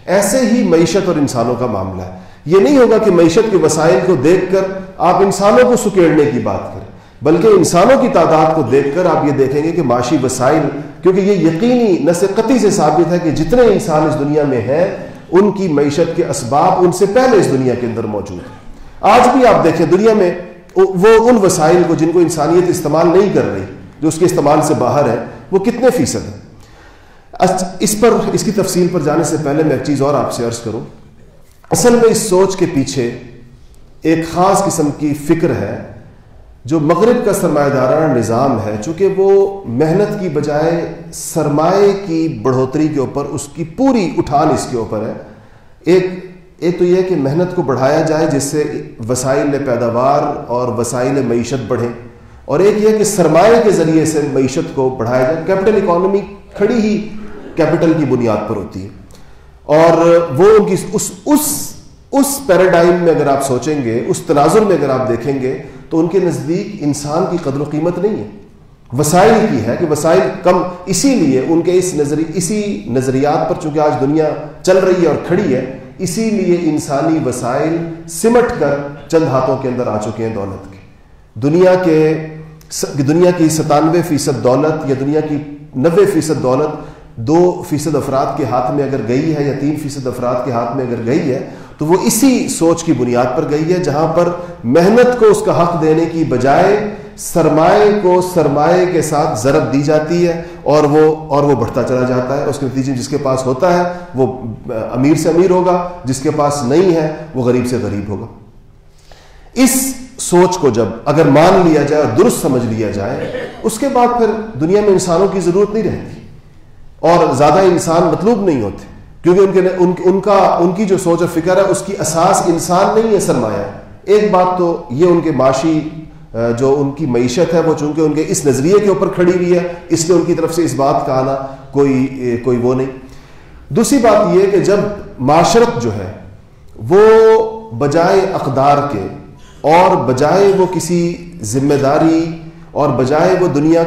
ایسے ہی معیشت اور انسانوں کا معاملہ ہے. یہ نہیں ہوگا کہ معیشت کے وسائل کو دیکھ کر آپ انسانوں کو سکیڑنے کی بات کریں, بلکہ انسانوں کی تعداد کو دیکھ کر آپ یہ دیکھیں گے کہ معاشی وسائل، کیونکہ یہ یقینی نص قطعی سے ثابت ہے کہ جتنے انسان اس دنیا میں ہیں ان کی معیشت کے اسباب ان سے پہلے اس دنیا کے اندر موجود ہیں۔ آج بھی آپ دیکھیں دنیا میں وہ ان وسائل کو جن کو انسانیت استعمال نہیں کر رہی، جو اس کے استعمال سے باہر ہے، وہ کتنے فیصد ہیں؟ اس کی تفصیل پر جانے سے پہلے میں ایک چیز اور آپ سے عرض کروں۔ اصل میں اس سوچ کے پیچھے ایک خاص قسم کی فکر ہے جو مغرب کا سرمایہ دارانہ نظام ہے، چونکہ وہ محنت کی بجائے سرمایے کی بڑھوتری کے اوپر، اس کی پوری اٹھان اس کے اوپر ہے۔ ایک تو یہ کہ محنت کو بڑھایا جائے جس سے وسائل پیداوار اور وسائل معیشت بڑھیں، اور ایک یہ کہ سرمایے کے ذریعے سے معیشت کو بڑھایا جائے۔ کیپٹل اکانومی کھڑی ہی کیپٹل کی بنیاد پر ہوتی ہے، اور وہ ان کی اس پیراڈائم میں اگر آپ سوچیں گے، اس تناظر میں اگر آپ دیکھیں گے تو ان کے نزدیک انسان کی قدر و قیمت نہیں ہے، وسائل کی ہے کہ وسائل کم، اسی لیے ان کے اسی نظریات پر چونکہ آج دنیا چل رہی ہے اور کھڑی ہے، اسی لیے انسانی وسائل سمٹ کر چند ہاتھوں کے اندر آ چکے ہیں دولت کے۔ دنیا کی 97% دولت یا دنیا کی 90% دولت 2% افراد کے ہاتھ میں اگر گئی ہے یا 3% افراد کے ہاتھ میں اگر گئی ہے تو وہ اسی سوچ کی بنیاد پر گئی ہے جہاں پر محنت کو اس کا حق دینے کی بجائے سرمایے کو سرمایے کے ساتھ ضرب دی جاتی ہے، اور وہ بڑھتا چلا جاتا ہے۔ اس کے نتیجے جس کے پاس ہوتا ہے وہ امیر سے امیر ہوگا، جس کے پاس نہیں ہے وہ غریب سے غریب ہوگا۔ اس سوچ کو جب اگر مان لیا جائے اور درست سمجھ لیا جائے، اس کے بعد پھر دنیا میں انسانوں کی ضرورت نہیں رہتی اور زیادہ انسان مطلوب نہیں ہوتے، کیونکہ ان کی جو سوچ اور فکر ہے اس کی اساس انسان نہیں ہے، سرمایہ۔ ایک بات تو یہ ان کے معاشی جو ان کی معیشت ہے وہ چونکہ ان کے اس نظریے کے اوپر کھڑی ہوئی ہے، اس لیے ان کی طرف سے اس بات کا آنا کوئی وہ نہیں۔ دوسری بات یہ کہ جب معاشرت جو ہے وہ بجائے اقدار کے اور بجائے وہ کسی ذمہ داری اور بجائے وہ دنیا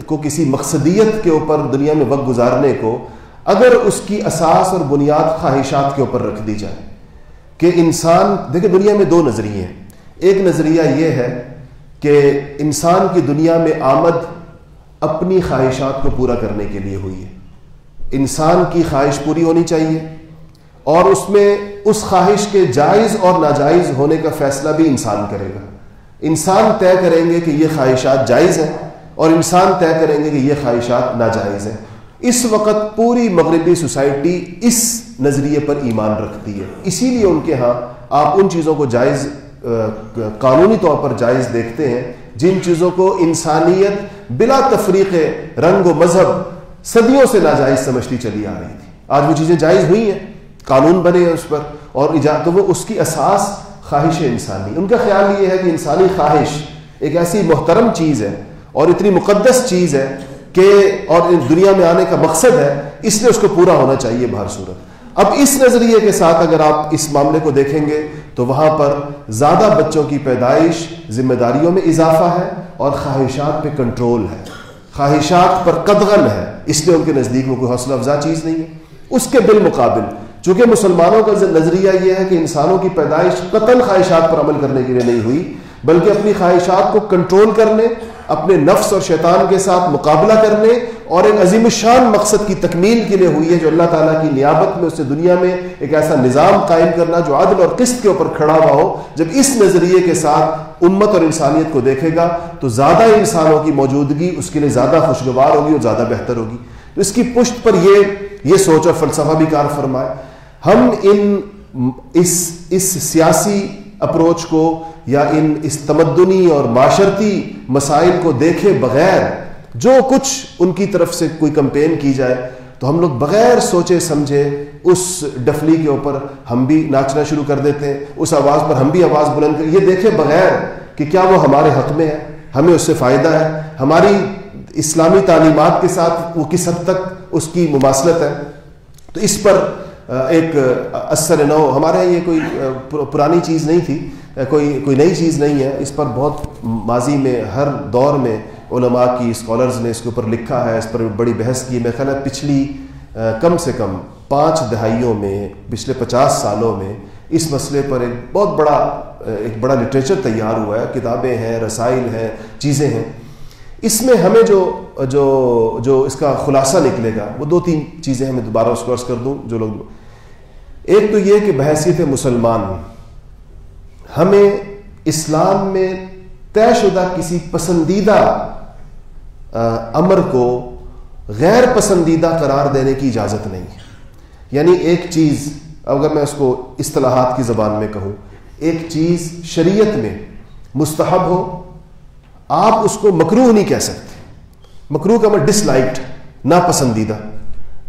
کو کسی مقصدیت کے اوپر دنیا میں وقت گزارنے کو، اگر اس کی اساس اور بنیاد خواہشات کے اوپر رکھ دی جائے کہ انسان، دیکھیں دنیا میں دو نظریے ہیں۔ ایک نظریہ یہ ہے کہ انسان کی دنیا میں آمد اپنی خواہشات کو پورا کرنے کے لیے ہوئی ہے، انسان کی خواہش پوری ہونی چاہیے، اور اس میں اس خواہش کے جائز اور ناجائز ہونے کا فیصلہ بھی انسان کرے گا۔ انسان طے کریں گے کہ یہ خواہشات جائز ہیں، اور انسان طے کریں گے کہ یہ خواہشات ناجائز ہیں۔ اس وقت پوری مغربی سوسائٹی اس نظریے پر ایمان رکھتی ہے، اسی لیے ان کے ہاں آپ ان چیزوں کو جائز، قانونی طور پر جائز دیکھتے ہیں جن چیزوں کو انسانیت بلا تفریق رنگ و مذہب صدیوں سے ناجائز سمجھتی چلی آ رہی تھی، آج وہ چیزیں جائز ہوئی ہیں، قانون بنے ہیں اس پر، اور تو وہ اس کی اساس خواہش انسانی۔ ان کا خیال یہ ہے کہ انسانی خواہش ایک ایسی محترم چیز ہے اور اتنی مقدس چیز ہے کہ اور دنیا میں آنے کا مقصد ہے، اس لیے اس کو پورا ہونا چاہیے بہر صورت۔ اب اس نظریے کے ساتھ اگر آپ اس معاملے کو دیکھیں گے تو وہاں پر زیادہ بچوں کی پیدائش، ذمہ داریوں میں اضافہ ہے، اور خواہشات پہ کنٹرول ہے، خواہشات پر قدغن ہے، اس لیے ان کے نزدیک وہ کوئی حوصلہ افزا چیز نہیں ہے۔ اس کے بالمقابل چونکہ مسلمانوں کا نظریہ یہ ہے کہ انسانوں کی پیدائش قطعاً خواہشات پر عمل کرنے کے لیے نہیں ہوئی، بلکہ اپنی خواہشات کو کنٹرول کرنے، اپنے نفس اور شیطان کے ساتھ مقابلہ کرنے اور ایک عظیم الشان مقصد کی تکمیل کے لیے ہوئی ہے، جو اللہ تعالیٰ کی نیابت میں اسے دنیا میں ایک ایسا نظام قائم کرنا جو عدل اور قسط کے اوپر کھڑا ہوا ہو۔ جب اس نظریے کے ساتھ امت اور انسانیت کو دیکھے گا تو زیادہ انسانوں کی موجودگی اس کے لیے زیادہ خوشگوار ہوگی اور زیادہ بہتر ہوگی۔ تو اس کی پشت پر یہ سوچ اور فلسفہ بھی کار فرمائے۔ ہم اس سیاسی اپروچ کو یا اس تمدنی اور معاشرتی مسائل کو دیکھے بغیر جو کچھ ان کی طرف سے کوئی کمپین کی جائے تو ہم لوگ بغیر سوچے سمجھے اس ڈفلی کے اوپر ہم بھی ناچنا شروع کر دیتے ہیں، اس آواز پر ہم بھی آواز بلند کر، یہ دیکھے بغیر کہ کیا وہ ہمارے حق میں ہے، ہمیں اس سے فائدہ ہے، ہماری اسلامی تعلیمات کے ساتھ وہ کس حد تک اس کی مماثلت ہے۔ تو اس پر ایک اثر نو، ہمارے یہ کوئی پرانی چیز نہیں تھی، کوئی نئی چیز نہیں ہے، اس پر بہت ماضی میں ہر دور میں علماء کی اسکالرز نے اس کے اوپر لکھا ہے، اس پر بڑی بحث کی۔ میں خیال ہے پچھلی کم سے کم 5 دہائیوں میں، پچھلے 50 سالوں میں اس مسئلے پر ایک بہت بڑا لٹریچر تیار ہوا ہے، کتابیں ہیں، رسائل ہیں، چیزیں ہیں. اس میں ہمیں جو اس کا خلاصہ نکلے گا وہ 2-3 چیزیں ہیں. میں دوبارہ اس کو عرض کر دوں جو لوگ. ایک تو یہ کہ بحیثیت مسلمان ہمیں اسلام میں طے شدہ کسی پسندیدہ امر کو غیر پسندیدہ قرار دینے کی اجازت نہیں ہے. یعنی ایک چیز، اگر میں اس کو اصطلاحات کی زبان میں کہوں، ایک چیز شریعت میں مستحب ہو، آپ اس کو مکروہ نہیں کہہ سکتے. مکروہ کا مطلب ڈس لائکڈ، ناپسندیدہ.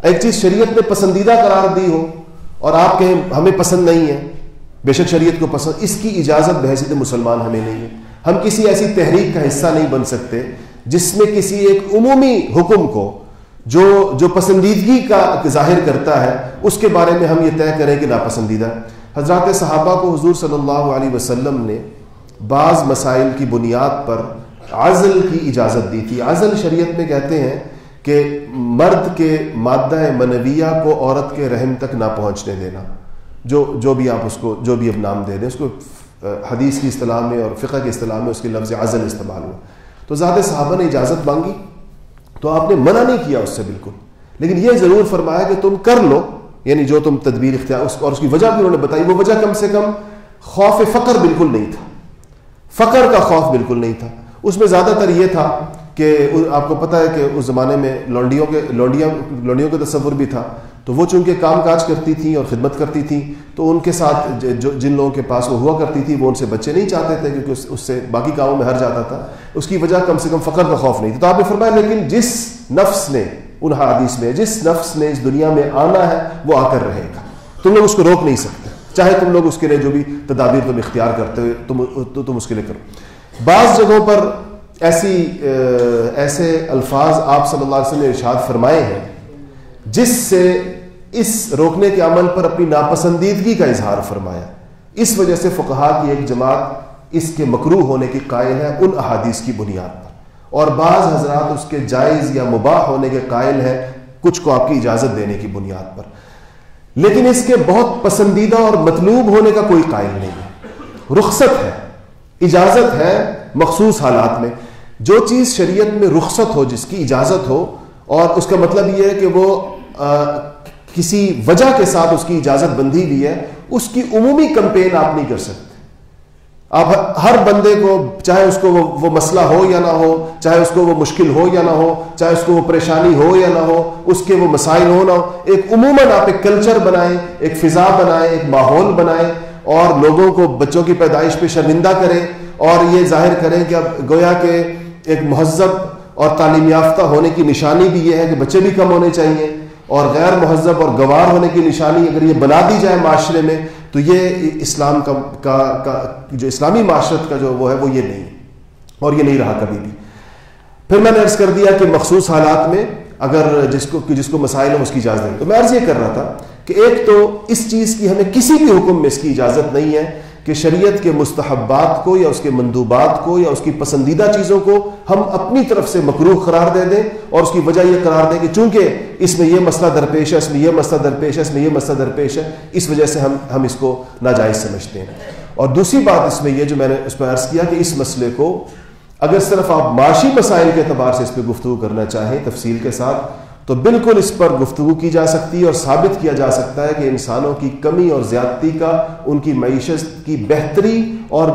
ایک چیز شریعت نے پسندیدہ قرار دی ہو اور آپ کہیں ہمیں پسند نہیں ہے، بے شک شریعت کو پسند، اس کی اجازت بحیثیت مسلمان ہمیں نہیں ہے. ہم کسی ایسی تحریک کا حصہ نہیں بن سکتے جس میں کسی ایک عمومی حکم کو جو پسندیدگی کا ظاہر کرتا ہے اس کے بارے میں ہم یہ طے کریں کہ ناپسندیدہ. حضرات صحابہ کو حضور صلی اللہ علیہ وسلم نے بعض مسائل کی بنیاد پر عزل کی اجازت دی تھی. عزل شریعت میں کہتے ہیں کہ مرد کے مادہ منویہ کو عورت کے رحم تک نہ پہنچنے دینا. جو بھی آپ اس کو جو بھی اب نام دے دیں، اس کو حدیث کی اصطلاح میں اور فقہ کی اصطلاح میں اس کے لفظ عزل استعمال ہوا. تو ذات صحابہ نے اجازت مانگی تو آپ نے منع نہیں کیا اس سے بالکل، لیکن یہ ضرور فرمایا کہ تم کر لو، یعنی جو تم تدبیر اختیار. اور اس کی وجہ بھی انہوں نے بتائی. وہ وجہ کم سے کم خوف فقر بالکل نہیں تھا، فقر کا خوف بالکل نہیں تھا. اس میں زیادہ تر یہ تھا کہ آپ کو پتہ ہے کہ اس زمانے میں لونڈیوں کا تصور بھی تھا. تو وہ چونکہ کام کاج کرتی تھیں اور خدمت کرتی تھیں، تو ان کے ساتھ جن لوگوں کے پاس وہ ہوا کرتی تھی وہ ان سے بچے نہیں چاہتے تھے کیونکہ اس سے باقی کاموں میں ہر جاتا تھا. اس کی وجہ کم سے کم فقر کا خوف نہیں تھا. تو آپ نے فرمایا لیکن جس نفس نے ان حدیث میں جس نفس نے اس دنیا میں آنا ہے وہ آ کر رہے گا. تم لوگ اس کو روک نہیں سکتے، چاہے تم لوگ اس کے لیے جو بھی تدابیر تم اختیار کرتے ہوئے تم اس کے لیے کرو. بعض جگہوں پر ایسے الفاظ آپ صلی اللہ علیہ وسلم نے ارشاد فرمائے ہیں جس سے اس روکنے کے عمل پر اپنی ناپسندیدگی کا اظہار فرمایا. اس وجہ سے فقہا کی ایک جماعت اس کے مکروہ ہونے کی قائل ہے ان احادیث کی بنیاد پر، اور بعض حضرات اس کے جائز یا مباح ہونے کے قائل ہیں کچھ کو آپ کی اجازت دینے کی بنیاد پر. لیکن اس کے بہت پسندیدہ اور مطلوب ہونے کا کوئی قائل نہیں ہے. رخصت ہے، اجازت ہے مخصوص حالات میں. جو چیز شریعت میں رخصت ہو، جس کی اجازت ہو، اور اس کا مطلب یہ ہے کہ وہ کسی وجہ کے ساتھ اس کی اجازت بندھی بھی ہے، اس کی عمومی کمپین آپ نہیں کر سکتے. آپ ہر بندے کو، چاہے اس کو وہ مسئلہ ہو یا نہ ہو، چاہے اس کو وہ مشکل ہو یا نہ ہو، چاہے اس کو وہ پریشانی ہو یا نہ ہو، اس کے وہ مسائل ہو نہ ہو، ایک عموماً آپ ایک کلچر بنائیں، ایک فضا بنائیں، ایک ماحول بنائیں، اور لوگوں کو بچوں کی پیدائش پہ شرمندہ کریں اور یہ ظاہر کریں کہ اب گویا کہ ایک مہذب اور تعلیم یافتہ ہونے کی نشانی بھی یہ ہے کہ بچے بھی کم ہونے چاہیے، اور غیر مہذب اور گوار ہونے کی نشانی اگر یہ بنا دی جائے معاشرے میں تو یہ اسلام کا جو اسلامی معاشرت کا جو وہ ہے وہ یہ نہیں، اور یہ نہیں رہا کبھی بھی. پھر میں نے عرض کر دیا کہ مخصوص حالات میں اگر جس کو مسائل ہوں اس کی اجازت نہیں. تو میں عرض یہ کر رہا تھا کہ ایک تو اس چیز کی ہمیں کسی بھی حکم میں اس کی اجازت نہیں ہے کہ شریعت کے مستحبات کو یا اس کے مندوبات کو یا اس کی پسندیدہ چیزوں کو ہم اپنی طرف سے مکروہ قرار دے دیں، اور اس کی وجہ یہ قرار دیں کہ چونکہ اس میں یہ مسئلہ درپیش ہے، اس میں یہ مسئلہ درپیش ہے، اس میں یہ مسئلہ درپیش ہے، اس وجہ سے ہم اس کو ناجائز سمجھتے ہیں. اور دوسری بات اس میں یہ جو میں نے اس پر عرض کیا کہ اس مسئلے کو اگر صرف آپ معاشی مسائل کے اعتبار سے اس پہ گفتگو کرنا چاہیں تفصیل کے ساتھ تو بالکل اس پر گفتگو کی جا سکتی ہے اور ثابت کیا جا سکتا ہے کہ انسانوں کی کمی اور زیادتی کا ان کی معیشت کی بہتری اور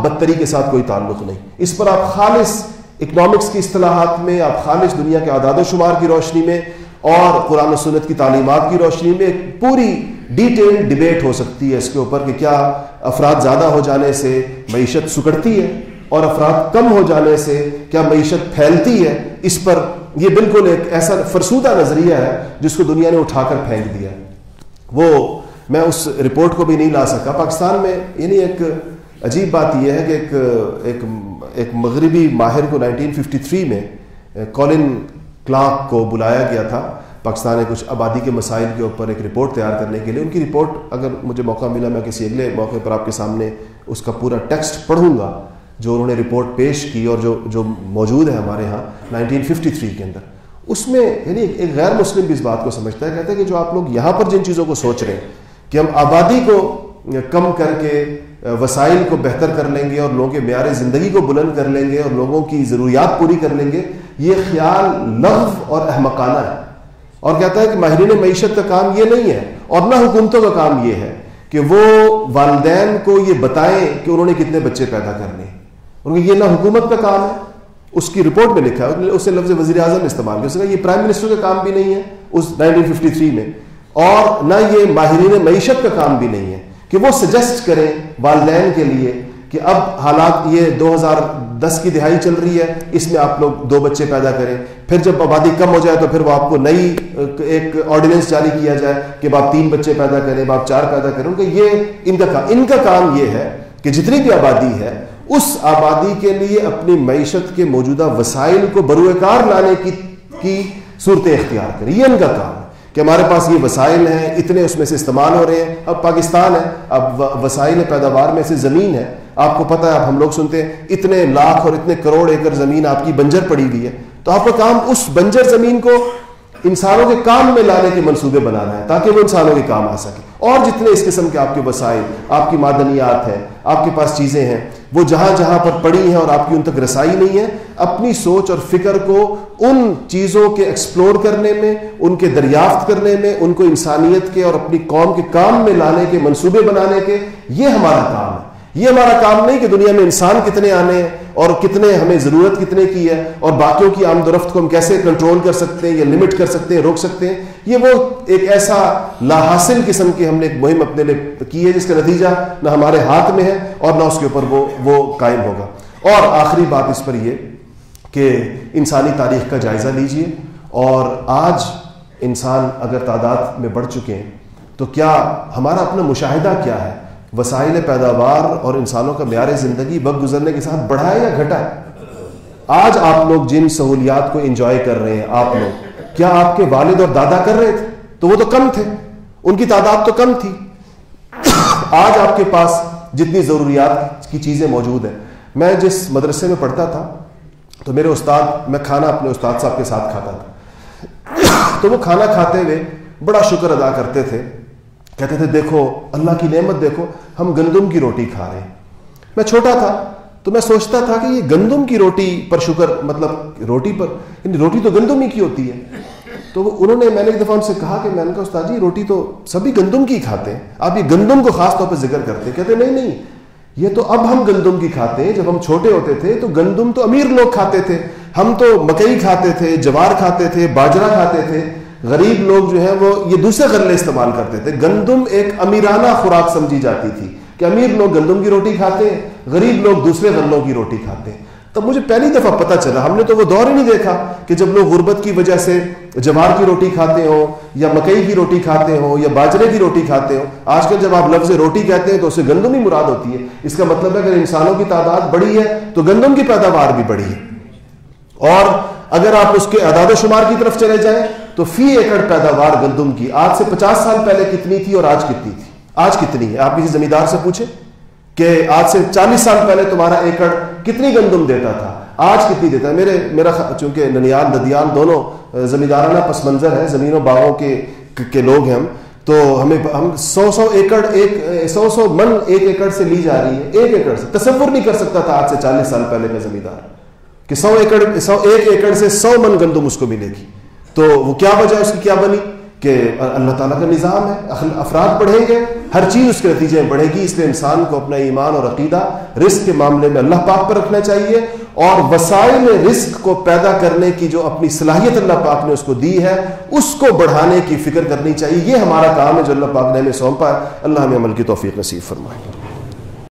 بدتری کے ساتھ کوئی تعلق نہیں. اس پر آپ خالص اکنامکس کی اصطلاحات میں، آپ خالص دنیا کے اعداد و شمار کی روشنی میں اور قرآن و سنت کی تعلیمات کی روشنی میں ایک پوری ڈیٹیل ڈیبیٹ ہو سکتی ہے اس کے اوپر کہ کیا افراد زیادہ ہو جانے سے معیشت سکڑتی ہے اور افراد کم ہو جانے سے کیا معیشت پھیلتی ہے. اس پر یہ بالکل ایک ایسا فرسودہ نظریہ ہے جس کو دنیا نے اٹھا کر پھینک دیا. وہ میں اس رپورٹ کو بھی نہیں لا سکا. پاکستان میں یعنی ایک عجیب بات یہ ہے کہ ایک مغربی ماہر کو 1953 میں کولن کلارک کو بلایا گیا تھا پاکستان کے کچھ آبادی کے مسائل کے اوپر ایک رپورٹ تیار کرنے کے لیے. ان کی رپورٹ اگر مجھے موقع ملا میں کسی اگلے موقع پر آپ کے سامنے اس کا پورا ٹیکسٹ پڑھوں گا جو انہوں نے رپورٹ پیش کی اور جو موجود ہے ہمارے ہاں 1953 کے اندر. اس میں یعنی ایک غیر مسلم بھی اس بات کو سمجھتا ہے، کہتا ہے کہ جو آپ لوگ یہاں پر جن چیزوں کو سوچ رہے ہیں کہ ہم آبادی کو کم کر کے وسائل کو بہتر کر لیں گے اور لوگوں کے معیار زندگی کو بلند کر لیں گے اور لوگوں کی ضروریات پوری کر لیں گے، یہ خیال لغو اور احمقانہ ہے۔ اور کہتا ہے کہ ماہرین معیشت کا کام یہ نہیں ہے اور نہ حکومتوں کا کام یہ ہے کہ وہ والدین کو یہ بتائیں کہ انہوں نے کتنے بچے پیدا کرنے ہیں، ان کو یہ نہ حکومت کا کام ہے۔ اس کی رپورٹ میں لکھا ہے، اس نے لفظ وزیر اعظم استعمال کیا، اس نے کہا یہ پرائم منسٹر کا کام بھی نہیں ہے اس 1953 میں، اور نہ یہ ماہرین معیشت کا کام بھی نہیں ہے کہ وہ سجیسٹ کریں والدین کے لیے کہ اب حالات یہ 2010 کی دہائی چل رہی ہے، اس میں آپ لوگ 2 بچے پیدا کریں، پھر جب آبادی کم ہو جائے تو پھر وہ آپ کو نئی ایک آرڈیننس جاری کیا جائے کہ آپ 3 بچے پیدا کریں، آپ 4 پیدا کریں۔ کہ یہ ان کا کام یہ ہے کہ جتنی بھی آبادی ہے اس آبادی کے لیے اپنی معیشت کے موجودہ وسائل کو بروئے کار لانے کی صورتیں اختیار کریں۔ یہ ان کا کام ہے کہ ہمارے پاس یہ وسائل ہیں، اتنے اس میں سے استعمال ہو رہے ہیں۔ اب پاکستان ہے، اب وسائل پیداوار میں سے زمین ہے، آپ کو پتہ ہے، اب ہم لوگ سنتے ہیں اتنے لاکھ اور اتنے کروڑ ایکڑ زمین آپ کی بنجر پڑی ہوئی ہے، تو آپ کا کام اس بنجر زمین کو انسانوں کے کام میں لانے کے منصوبے بنانا ہے تاکہ وہ انسانوں کے کام آ سکے۔ اور جتنے اس قسم کے آپ کے وسائل، آپ کی معدنیات ہیں، آپ کے پاس چیزیں ہیں، وہ جہاں جہاں پر پڑی ہیں اور آپ کی ان تک رسائی نہیں ہے، اپنی سوچ اور فکر کو ان چیزوں کے ایکسپلور کرنے میں، ان کے دریافت کرنے میں، ان کو انسانیت کے اور اپنی قوم کے کام میں لانے کے منصوبے بنانے کے، یہ ہمارا کام ہے۔ یہ ہمارا کام نہیں کہ دنیا میں انسان کتنے آنے ہیں اور کتنے ہمیں ضرورت کتنے کی ہے اور باقیوں کی آمد و رفت کو ہم کیسے کنٹرول کر سکتے ہیں یا لمٹ کر سکتے ہیں، روک سکتے ہیں۔ یہ وہ ایک ایسا لا حاصل قسم کی ہم نے ایک مہم اپنے لیے کی ہے جس کا نتیجہ نہ ہمارے ہاتھ میں ہے اور نہ اس کے اوپر وہ قائم ہوگا۔ اور آخری بات اس پر یہ کہ انسانی تاریخ کا جائزہ لیجئے، اور آج انسان اگر تعداد میں بڑھ چکے ہیں تو کیا ہمارا اپنا مشاہدہ کیا ہے؟ وسائل پیداوار اور انسانوں کا معیار زندگی وقت گزرنے کے ساتھ بڑھا ہے یا گھٹا ہے؟ آج آپ لوگ جن سہولیات کو انجوائے کر رہے ہیں، آپ لوگ، کیا آپ کے والد اور دادا کر رہے تھے؟ تو وہ تو کم تھے، ان کی تعداد تو کم تھی۔ آج آپ کے پاس جتنی ضروریات کی چیزیں موجود ہیں، میں جس مدرسے میں پڑھتا تھا تو میرے استاد، میں کھانا اپنے استاد صاحب کے ساتھ کھاتا تھا، تو وہ کھانا کھاتے ہوئے بڑا شکر ادا کرتے تھے، کہتے تھے دیکھو اللہ کی نعمت، دیکھو ہم گندم کی روٹی کھا رہے ہیں۔ میں چھوٹا تھا تو میں سوچتا تھا کہ یہ گندم کی روٹی پر شکر، مطلب روٹی پر، روٹی تو گندم ہی کی ہوتی ہے۔ تو میں نے ایک دفعہ ان سے کہا کہ میں نے کہا استاد جی روٹی تو سبھی گندم کی کھاتے ہیں، آپ یہ گندم کو خاص طور پہ ذکر کرتے ہیں۔ کہتے نہیں، یہ تو اب ہم گندم کی کھاتے ہیں، جب ہم چھوٹے ہوتے تھے تو گندم تو امیر لوگ کھاتے تھے، ہم تو مکئی کھاتے تھے، جوار کھاتے تھے، باجرہ کھاتے تھے، غریب لوگ جو ہیں وہ یہ دوسرے غلے استعمال کرتے تھے۔ گندم ایک امیرانہ خوراک سمجھی جاتی تھی کہ امیر لوگ گندم کی روٹی کھاتے ہیں، غریب لوگ دوسرے غلوں کی روٹی کھاتے ہیں۔ تب مجھے پہلی دفعہ پتہ چلا، ہم نے تو وہ دور ہی نہیں دیکھا کہ جب لوگ غربت کی وجہ سے جوار کی روٹی کھاتے ہوں یا مکئی کی روٹی کھاتے ہوں یا باجرے کی روٹی کھاتے ہوں۔ آج کل جب آپ لفظ روٹی کہتے ہیں تو اسے گندم ہی مراد ہوتی ہے۔ اس کا مطلب ہے اگر انسانوں کی تعداد بڑی ہے تو گندم کی پیداوار بھی بڑی ہے۔ اور اگر آپ اس کے اعداد و شمار کی طرف چلے جائیں تو فی ایکڑ پیداوار گندم کی آج سے 50 سال پہلے کتنی تھی اور آج کتنی تھی؟ آج کتنی ہے؟ آپ کسی زمیندار سے پوچھیں کہ آج سے 40 سال پہلے تمہارا ایکڑ کتنی گندم دیتا تھا، آج کتنی دیتا ہے؟ میرا چونکہ ننیال ددیال دونوں زمیندارانہ پس منظر ہے، زمینوں باغوں کے لوگ ہیں ہم، تو ہم 100 ایکڑ 100 من ایک ایکڑ سے لی جا رہی ہے، ایک ایکڑ سے۔ تصور نہیں کر سکتا تھا آج سے 40 سال پہلے کا زمیندار کہ 1 ایکڑ سے 100 من گندم اس کو ملے گی۔ تو وہ کیا وجہ اس کی کیا بنی کہ اللہ تعالیٰ کا نظام ہے، افراد بڑھیں گے، ہر چیز اس کے نتیجے میں بڑھے گی۔ اس لیے انسان کو اپنا ایمان اور عقیدہ رزق کے معاملے میں اللہ پاک پر رکھنا چاہیے، اور وسائل رزق کو پیدا کرنے کی جو اپنی صلاحیت اللہ پاک نے اس کو دی ہے اس کو بڑھانے کی فکر کرنی چاہیے۔ یہ ہمارا کام ہے جو اللہ پاک نے ہمیں سونپا ہے۔ اللہ ہمیں عمل کی توفیق نصیب فرمائے۔